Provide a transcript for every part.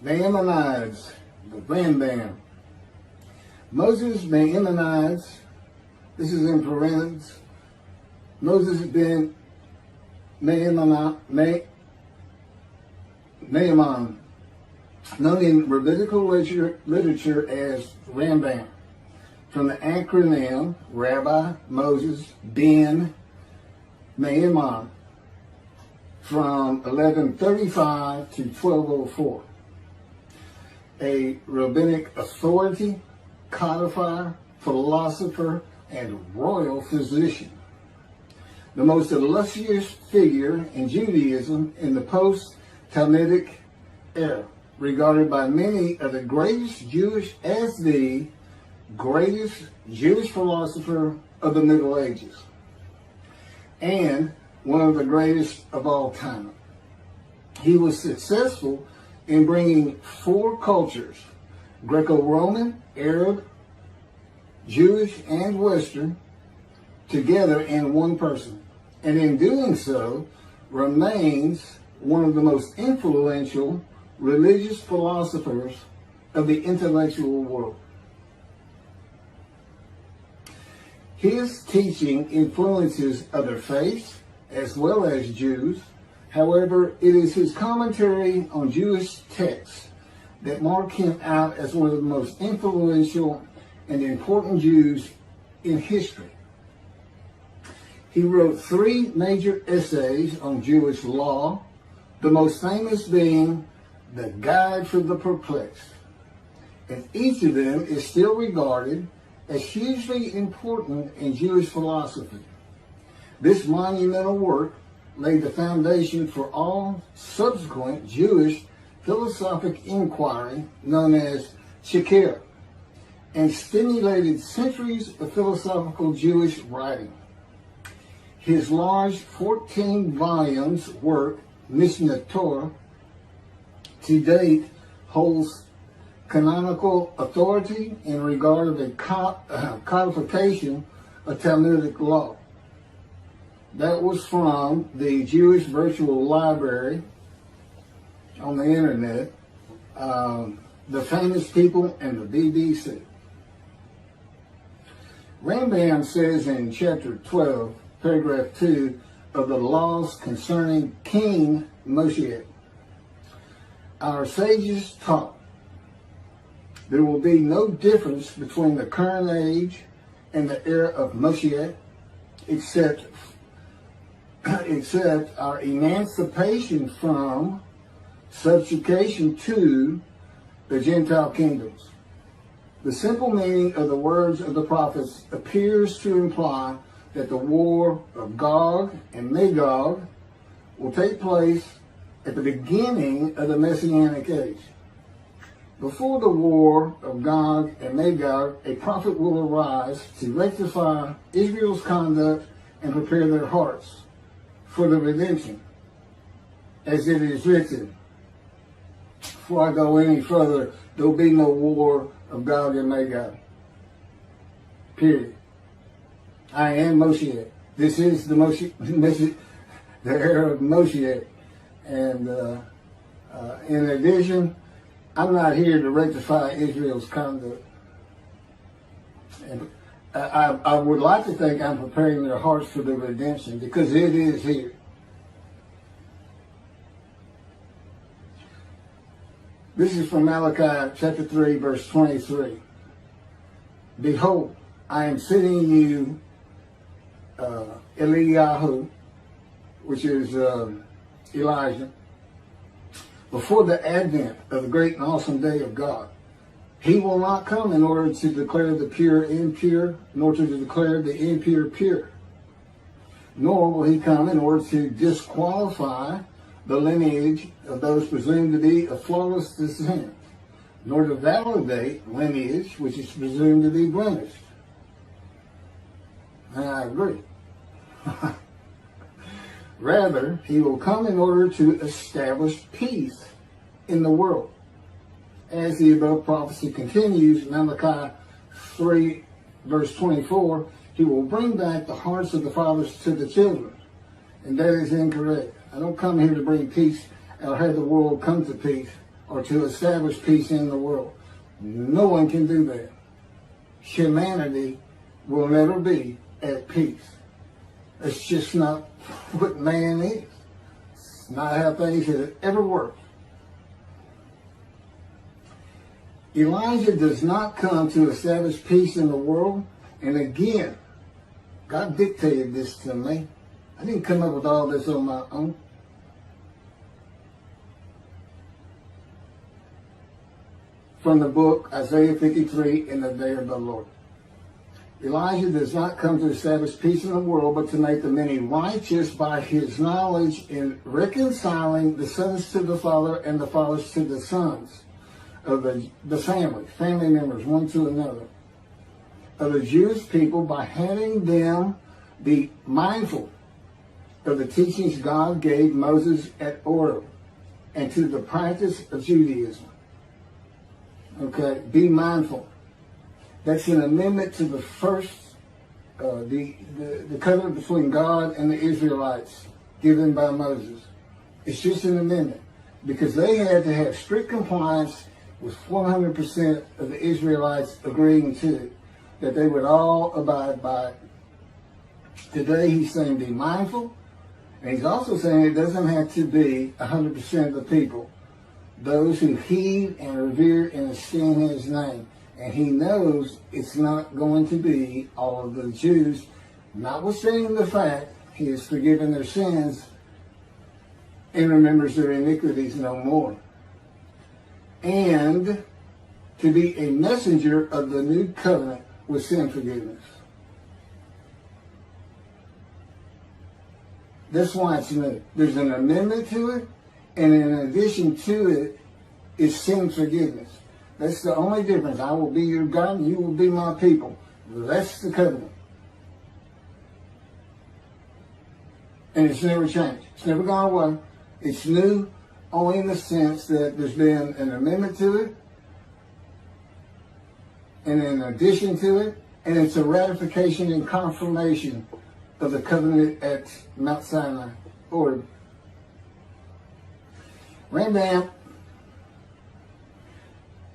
Maimonides, the Rambam. Moses Maimonides, this is in parentheses, Moses Ben Maimon, known in rabbinical literature as Rambam, from the acronym Rabbi Moses Ben Maimon, from 1135 to 1204. A rabbinic authority, codifier, philosopher, and royal physician. The most illustrious figure in Judaism in the post-talmudic era, regarded by many of the greatest Jewish philosopher of the Middle Ages, and one of the greatest of all time. He was successful in bringing four cultures, Greco-Roman, Arab, Jewish, and Western, together in one person, and in doing so remains one of the most influential religious philosophers of the intellectual world. His teaching influences other faiths as well as Jews. However, it is his commentary on Jewish texts that mark him out as one of the most influential and important Jews in history. He wrote 3 major essays on Jewish law, the most famous being The Guide for the Perplexed. And each of them is still regarded as hugely important in Jewish philosophy. This monumental work laid the foundation for all subsequent Jewish philosophic inquiry known as Chakirah, and stimulated centuries of philosophical Jewish writing. His large 14 volumes work, Mishneh Torah, to date holds canonical authority in regard of the codification of Talmudic law. That was from the Jewish Virtual Library on the internet, the famous people, and the BBC. Rambam says in chapter 12, paragraph 2 of the laws concerning King Moshiach, our sages taught there will be no difference between the current age and the era of Moshiach, except our emancipation from subjugation to the Gentile kingdoms. The simple meaning of the words of the prophets appears to imply that the war of Gog and Magog will take place at the beginning of the Messianic age. Before the war of Gog and Magog, a prophet will arise to rectify Israel's conduct and prepare their hearts for the redemption, as it is written. Before I go any further, there will be no war of Gog and Magog. Period. I am Moshiach. This is the the era of Moshiach. And in addition, I'm not here to rectify Israel's conduct. And I would like to think I'm preparing their hearts for the redemption, because it is here. This is from Malachi chapter 3, verse 23. Behold, I am sending you Eliyahu, which is Elijah, before the advent of the great and awesome day of God. He will not come in order to declare the pure impure, nor to declare the impure pure. Nor will he come in order to disqualify the lineage of those presumed to be of flawless descent, nor to validate lineage which is presumed to be blemished. And I agree. Rather, he will come in order to establish peace in the world. As the above prophecy continues, Malachi 3, verse 24, He will bring back the hearts of the fathers to the children. And that is incorrect. I don't come here to bring peace or have the world come to peace or to establish peace in the world. No one can do that. Humanity will never be at peace. It's just not what man is. It's not how things have ever worked. Elijah does not come to establish peace in the world. And again, God dictated this to me. I didn't come up with all this on my own. From the book Isaiah 53, In the Day of the Lord. Elijah does not come to establish peace in the world, but to make the many righteous by his knowledge in reconciling the sons to the Father and the fathers to the sons of the family members, one to another, of the Jewish people by having them be mindful of the teachings God gave Moses at Horeb and to the practice of Judaism. Okay, be mindful. That's an amendment to the first, the covenant between God and the Israelites given by Moses. It's just an amendment because they had to have strict compliance with 100% of the Israelites agreeing to it, that they would all abide by it. Today he's saying be mindful, and he's also saying it doesn't have to be 100% of the people, those who heed and revere and esteem his name. And he knows it's not going to be all of the Jews, notwithstanding the fact he has forgiven their sins and remembers their iniquities no more. And to be a messenger of the new covenant with sin forgiveness. That's why it's new. There's an amendment to it, and in addition to it is sin forgiveness. That's the only difference. I will be your God and you will be my people. That's the covenant. And it's never changed. It's never gone away. It's new only in the sense that there's been an amendment to it, and in addition to it, and it's a ratification and confirmation of the covenant at Mount Sinai, or Rambam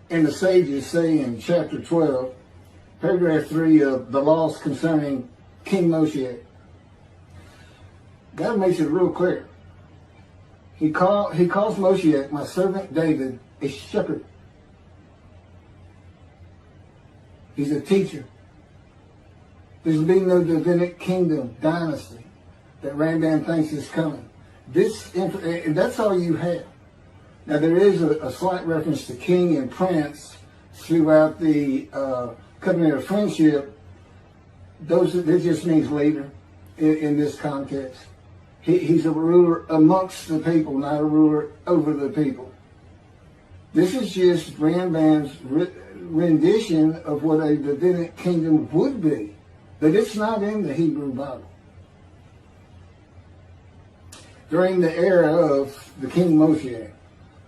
and the sages say in chapter 12, paragraph 3 of the laws concerning King Moshiach, God makes it real clear. He calls Moshiach, my servant David, a shepherd. He's a teacher. There's been no Davidic kingdom dynasty that Rambam thinks is coming. That's all you have. Now there is a slight reference to king and prince throughout the covenant of friendship. That just means leader in this context. He's a ruler amongst the people, not a ruler over the people. This is just Rambam's rendition of what a Davidic kingdom would be, but it's not in the Hebrew Bible. During the era of the King Moshiach,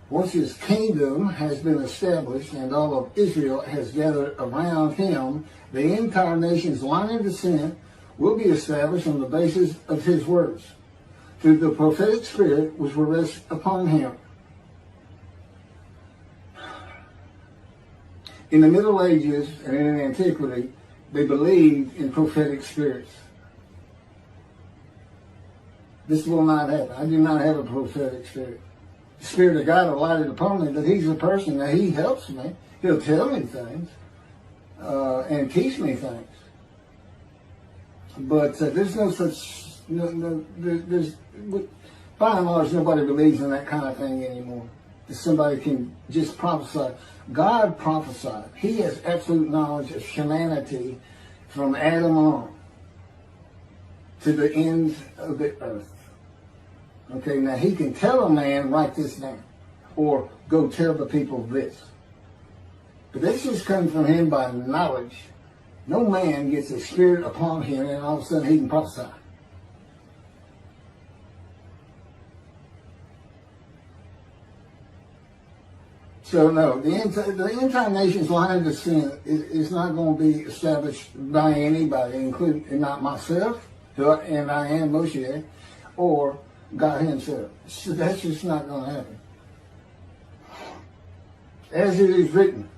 once his kingdom has been established and all of Israel has gathered around him, the entire nation's line of descent will be established on the basis of his words, through the prophetic spirit which will rest upon him. In the Middle Ages and in antiquity, they believed in prophetic spirits. This will not happen. I do not have a prophetic spirit. The Spirit of God alighted upon me, but he's a person that he helps me. He'll tell me things and teach me things. But there's no such, there's, by and large, nobody believes in that kind of thing anymore. That somebody can just prophesy. God prophesied. He has absolute knowledge of humanity from Adam on to the end of the earth. Okay, now he can tell a man, write this down, or go tell the people this. But this just comes from him by knowledge. No man gets a spirit upon him and all of a sudden he can prophesy. So no, the end-time nation's line of descent is not going to be established by anybody, including and not myself, and I am Moshiach, or God himself. So that's just not going to happen. As it is written,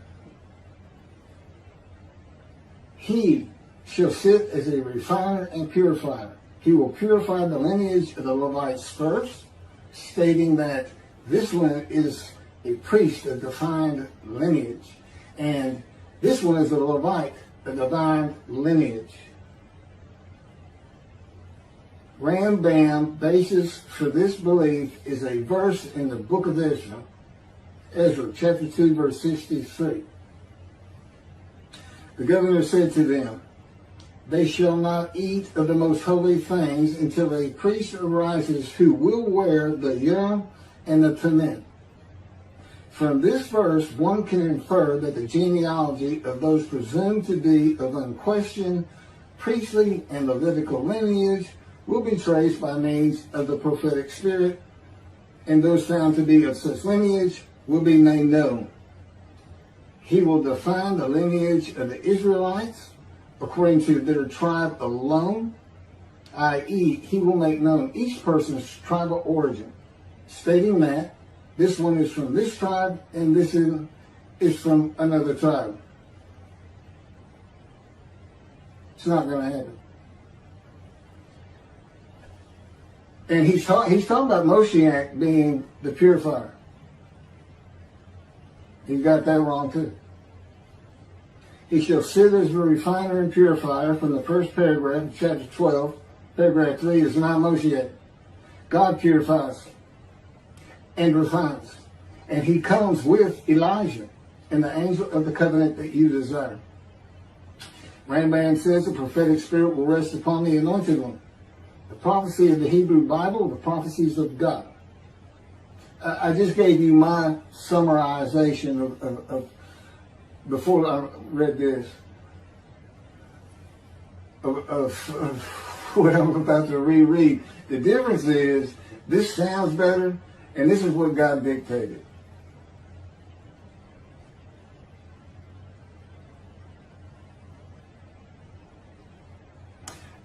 he shall sit as a refiner and purifier. He will purify the lineage of the Levites first, stating that this one is a priest of defined lineage, and this one is a Levite, a divine lineage. Rambam basis for this belief is a verse in the book of Ezra, chapter 2, verse 63. The governor said to them, they shall not eat of the most holy things until a priest arises who will wear the Urim and the Thummim. From this verse, one can infer that the genealogy of those presumed to be of unquestioned priestly and Levitical lineage will be traced by means of the prophetic spirit, and those found to be of such lineage will be made known. He will define the lineage of the Israelites according to their tribe alone, i.e., he will make known each person's tribal origin, stating that this one is from this tribe and this is from another tribe. It's not going to happen. And he's talking about Moshiach being the purifier. He got that wrong too. He shall sit as a refiner and purifier from the first paragraph of chapter 12. Paragraph 3 is not Moshiach. God purifies and refines. And he comes with Elijah and the angel of the covenant that you desire. Rambam says the prophetic spirit will rest upon the anointed one. The prophecy of the Hebrew Bible, the prophecies of God. I just gave you my summarization of before I read this, of what I'm about to reread. The difference is, this sounds better, and this is what God dictated.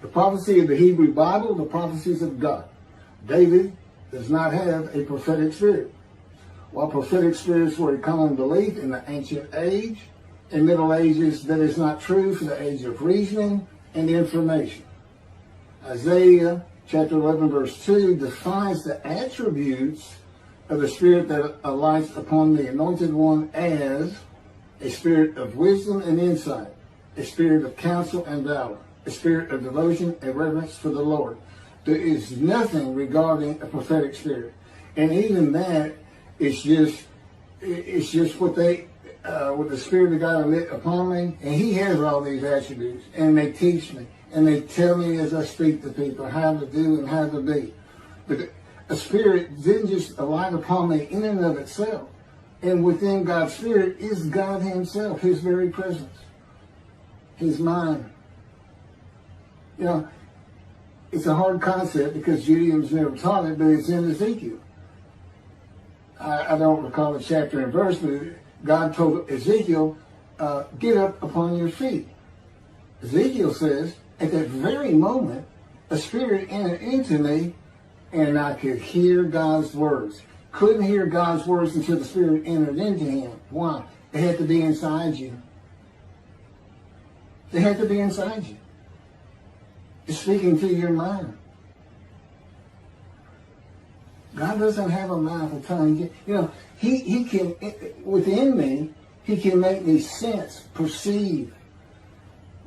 The prophecy of the Hebrew Bible, the prophecies of God. David does not have a prophetic spirit. While prophetic spirits were a common belief in the ancient age and Middle Ages, that is not true for the age of reasoning and information. Isaiah chapter 11 verse 2 defines the attributes of the spirit that alights upon the anointed one as a spirit of wisdom and insight, a spirit of counsel and valor, a spirit of devotion and reverence for the Lord. There is nothing regarding a prophetic spirit. And even that, it's just what what the Spirit of God lit upon me, and he has all these attributes, and they teach me, and they tell me as I speak to people how to do and how to be. But a spirit didn't just alight upon me in and of itself. And within God's spirit is God himself, his very presence, his mind. You know, it's a hard concept because Judaism's never taught it, but it's in Ezekiel. I don't recall the chapter and verse, but God told Ezekiel, get up upon your feet. Ezekiel says, at that very moment, a spirit entered into me, and I could hear God's words. Couldn't hear God's words until the spirit entered into him. Why? It had to be inside you. It had to be inside you. It's speaking to your mind. God doesn't have a mouth or tongue. You know, he can, within me, he can make me sense, perceive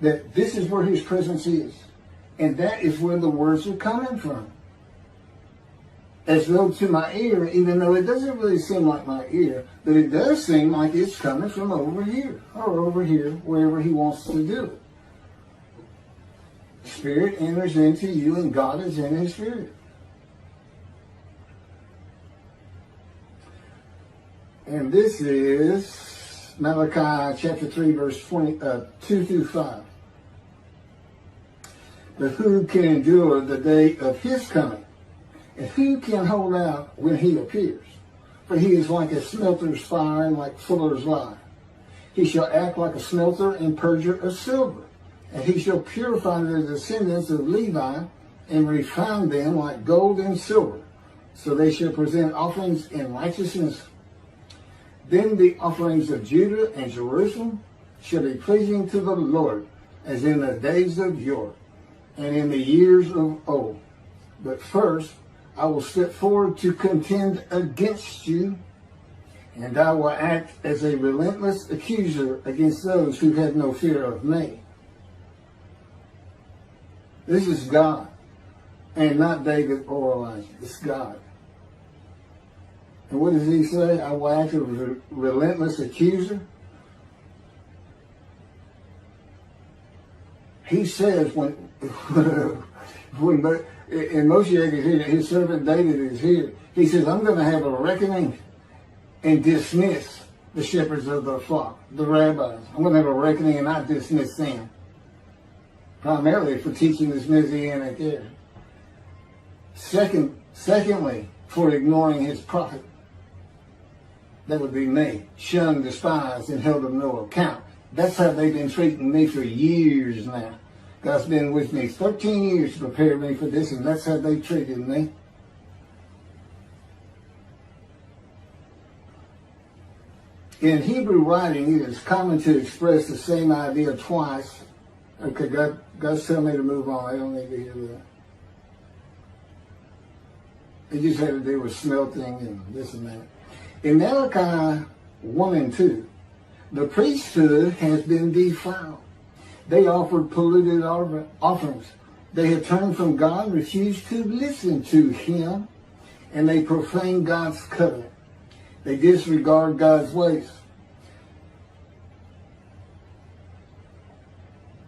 that this is where his presence is. And that is where the words are coming from. As though to my ear, even though it doesn't really seem like my ear, but it does seem like it's coming from over here, or over here, wherever he wants to do it. Spirit enters into you, and God is in his spirit. And this is Malachi chapter 3, verse 2 through 5. But who can endure the day of his coming? And who can hold out when he appears? for he is like a smelter's fire and like fuller's lye. He shall act like a smelter and purger of silver, and he shall purify the descendants of Levi and refine them like gold and silver, so they shall present offerings in righteousness. Then the offerings of Judah and Jerusalem shall be pleasing to the Lord, as in the days of yore, and in the years of old. But first I will step forward to contend against you, and I will act as a relentless accuser against those who have no fear of me. This is God, and not David or Elijah. It's God. And what does he say? I will act as a relentless accuser. He says when Moshiach is here, his servant David is here, he says, I'm going to have a reckoning and dismiss the shepherds of the flock, the rabbis. I'm going to have a reckoning and not dismiss them, primarily for teaching this Messianic Era. Secondly, for ignoring his prophet. That would be me, shunned, despised, and held of no account. That's how they've been treating me for years now. God's been with me 13 years to prepare me for this, and that's how they treated me. In Hebrew writing, it is common to express the same idea twice. Okay, God's telling me to move on. I don't need to hear that. It just had to do with smelting and this and that. In Malachi 1 and 2, the priesthood has been defiled. They offered polluted offerings. They have turned from God, refused to listen to him, and they profane God's covenant. They disregard God's ways.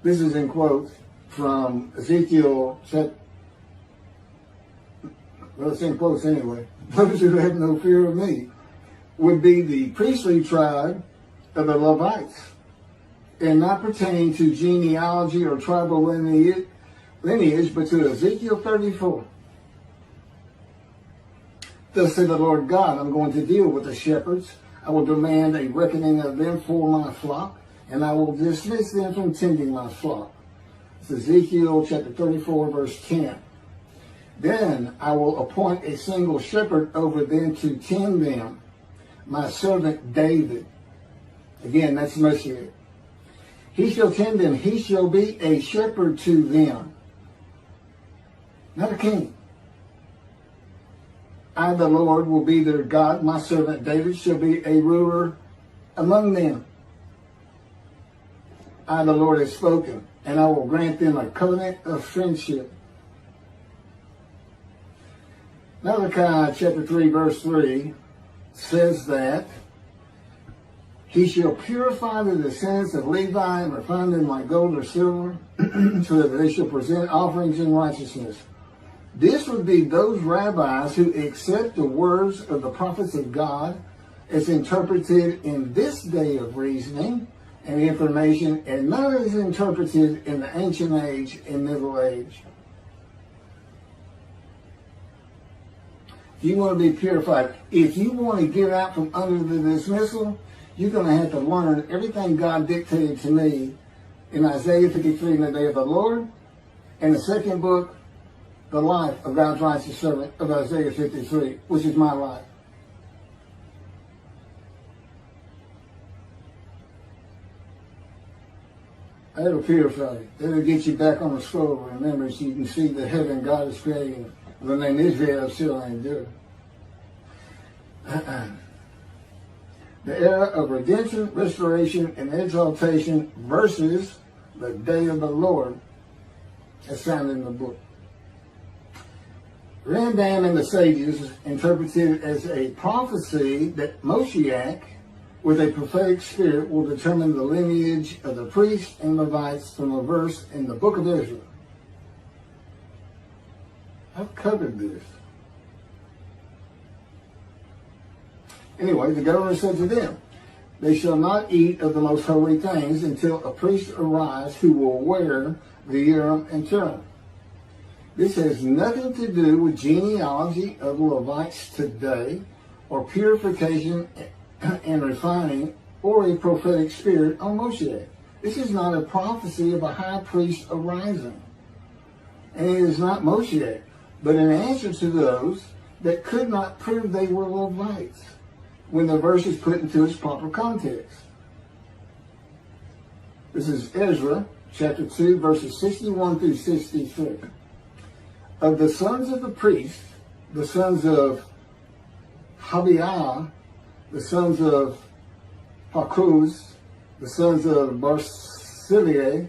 This is in quotes from Ezekiel, well, it's in quotes anyway. Those who have no fear of me would be the priestly tribe of the Levites, and not pertaining to genealogy or tribal lineage, but to Ezekiel 34. Thus said the Lord God, I'm going to deal with the shepherds. I will demand a reckoning of them for my flock, and I will dismiss them from tending my flock. It's Ezekiel chapter 34, verse 10. Then I will appoint a single shepherd over them to tend them, my servant David. Again, that's Moshiach. He shall tend them. He shall be a shepherd to them. Not a king. I, the Lord, will be their God. My servant David shall be a ruler among them. I, the Lord, have spoken, and I will grant them a covenant of friendship. Malachi chapter 3, verse 3 says that he shall purify the descendants of Levi and refine them like gold or silver, so that they shall present offerings in righteousness. This would be those rabbis who accept the words of the prophets of God as interpreted in this day of reasoning and information, and not as interpreted in the ancient age and middle age. You want to be purified. If you want to get out from under the dismissal, you're going to have to learn everything God dictated to me in Isaiah 53 in the day of the Lord, and the second book, the life of God's righteous servant of Isaiah 53, which is my life. That'll purify you. That'll get you back on the scroll of remembrance so you can see the heaven God is creating. The name Israel still ain't good. The era of redemption, restoration, and exaltation versus the day of the Lord as found in the book. Rambam and the sages interpreted it as a prophecy that Moshiach, with a prophetic spirit, will determine the lineage of the priests and Levites from a verse in the book of Israel. I've covered this. Anyway, the governor said to them, they shall not eat of the most holy things until a priest arise who will wear the Urim and Thummim. This has nothing to do with genealogy of Levites today or purification and refining, or a prophetic spirit on Moshiach. This is not a prophecy of a high priest arising. And it is not Moshiach, but an answer to those that could not prove they were Levites when the verse is put into its proper context. This is Ezra, chapter 2, verses 61 through 63. Of the sons of the priests, the sons of Habiah, the sons of Hakuz, the sons of Barzillai,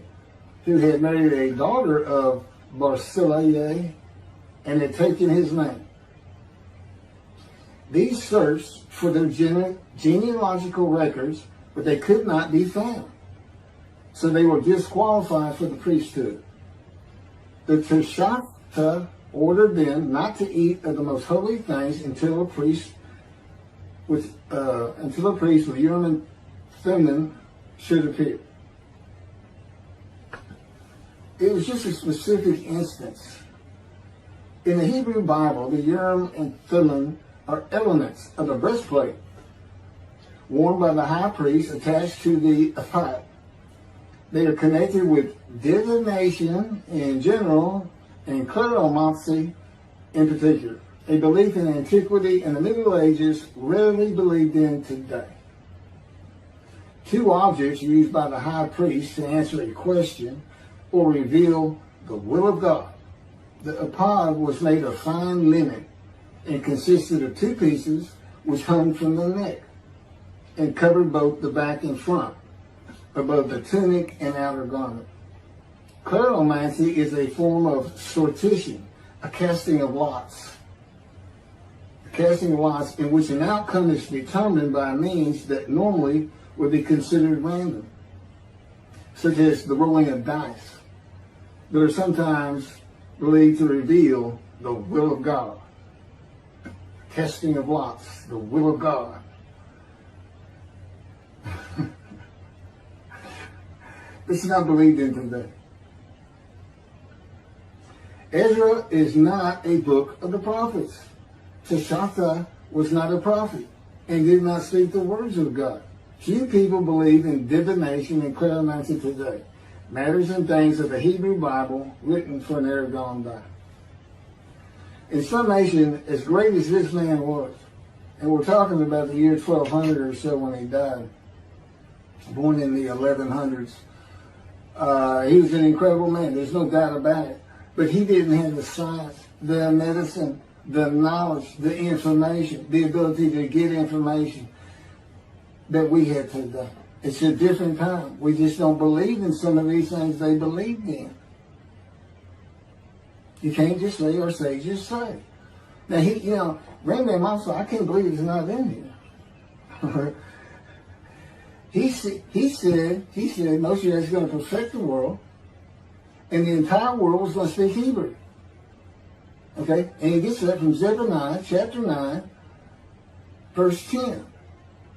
who had married a daughter of Barzillai and had taken his name. These searched for their genealogical records, but they could not be found. So they were disqualified for the priesthood. The Teshachta ordered them not to eat of the most holy things until a priest with Urim and Thummim should appear. It was just a specific instance. In the Hebrew Bible, the Urim and Thummim are elements of the breastplate worn by the high priest attached to the ephod. They are connected with divination in general and kleromancy in particular, a belief in antiquity and the Middle Ages rarely believed in today. Two objects used by the high priest to answer a question or reveal the will of God. The ephod was made of fine linen and consisted of two pieces which hung from the neck and covered both the back and front, above the tunic and outer garment. Kleromancy is a form of sortition, a casting of lots. A casting of lots in which an outcome is determined by means that normally would be considered random, such as the rolling of dice, that are sometimes believed to reveal the will of God. Casting of lots, the will of God. This is not believed in today. Ezra is not a book of the prophets. Teshachta was not a prophet and did not speak the words of God. Few people believe in divination and kleromancy today, matters and things of the Hebrew Bible written for an era gone by. In summation, as great as this man was, and we're talking about the year 1200 or so when he died, born in the 1100s, he was an incredible man, there's no doubt about it. But he didn't have the science, the medicine, the knowledge, the information, the ability to get information that we have today. It's a different time. We just don't believe in some of these things they believed in. You can't just say our sages say. Now, Rambam also, I can't believe it's not in here. He said Moshiach is going to perfect the world, and the entire world is going to speak Hebrew. Okay? And he gets that from Zephaniah chapter 9, verse 10.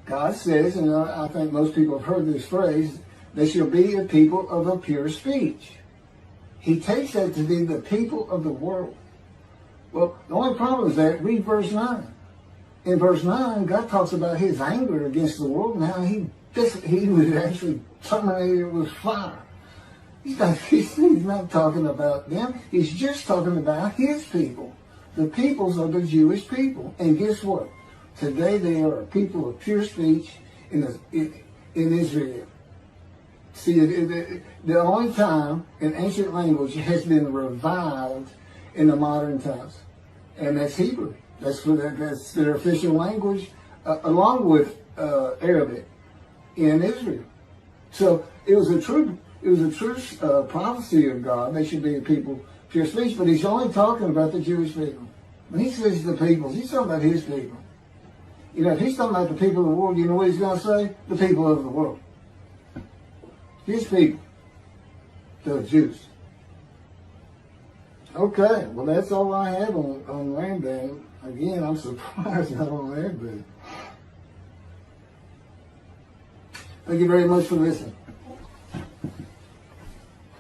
God says, and I think most people have heard this phrase, they shall be a people of a pure speech. He takes that to be the people of the world. Well, the only problem is that, read verse 9. In verse 9, God talks about his anger against the world and how he would actually terminate it with fire. He's not talking about them. He's just talking about his people. The peoples are the Jewish people. And guess what? Today they are a people of pure speech in Israel. See, the only time an ancient language has been revived in the modern times, and that's Hebrew. That's their official language, along with Arabic in Israel. So it was a true prophecy of God. They should be a people of pure speech, but he's only talking about the Jewish people. When he says the peoples, he's talking about his people. If he's talking about the people of the world, you know what he's going to say? The people of the world. His people. The Jews. Okay, well that's all I have on Rambam. Again, I'm surprised not on Rambam. Thank you very much for listening.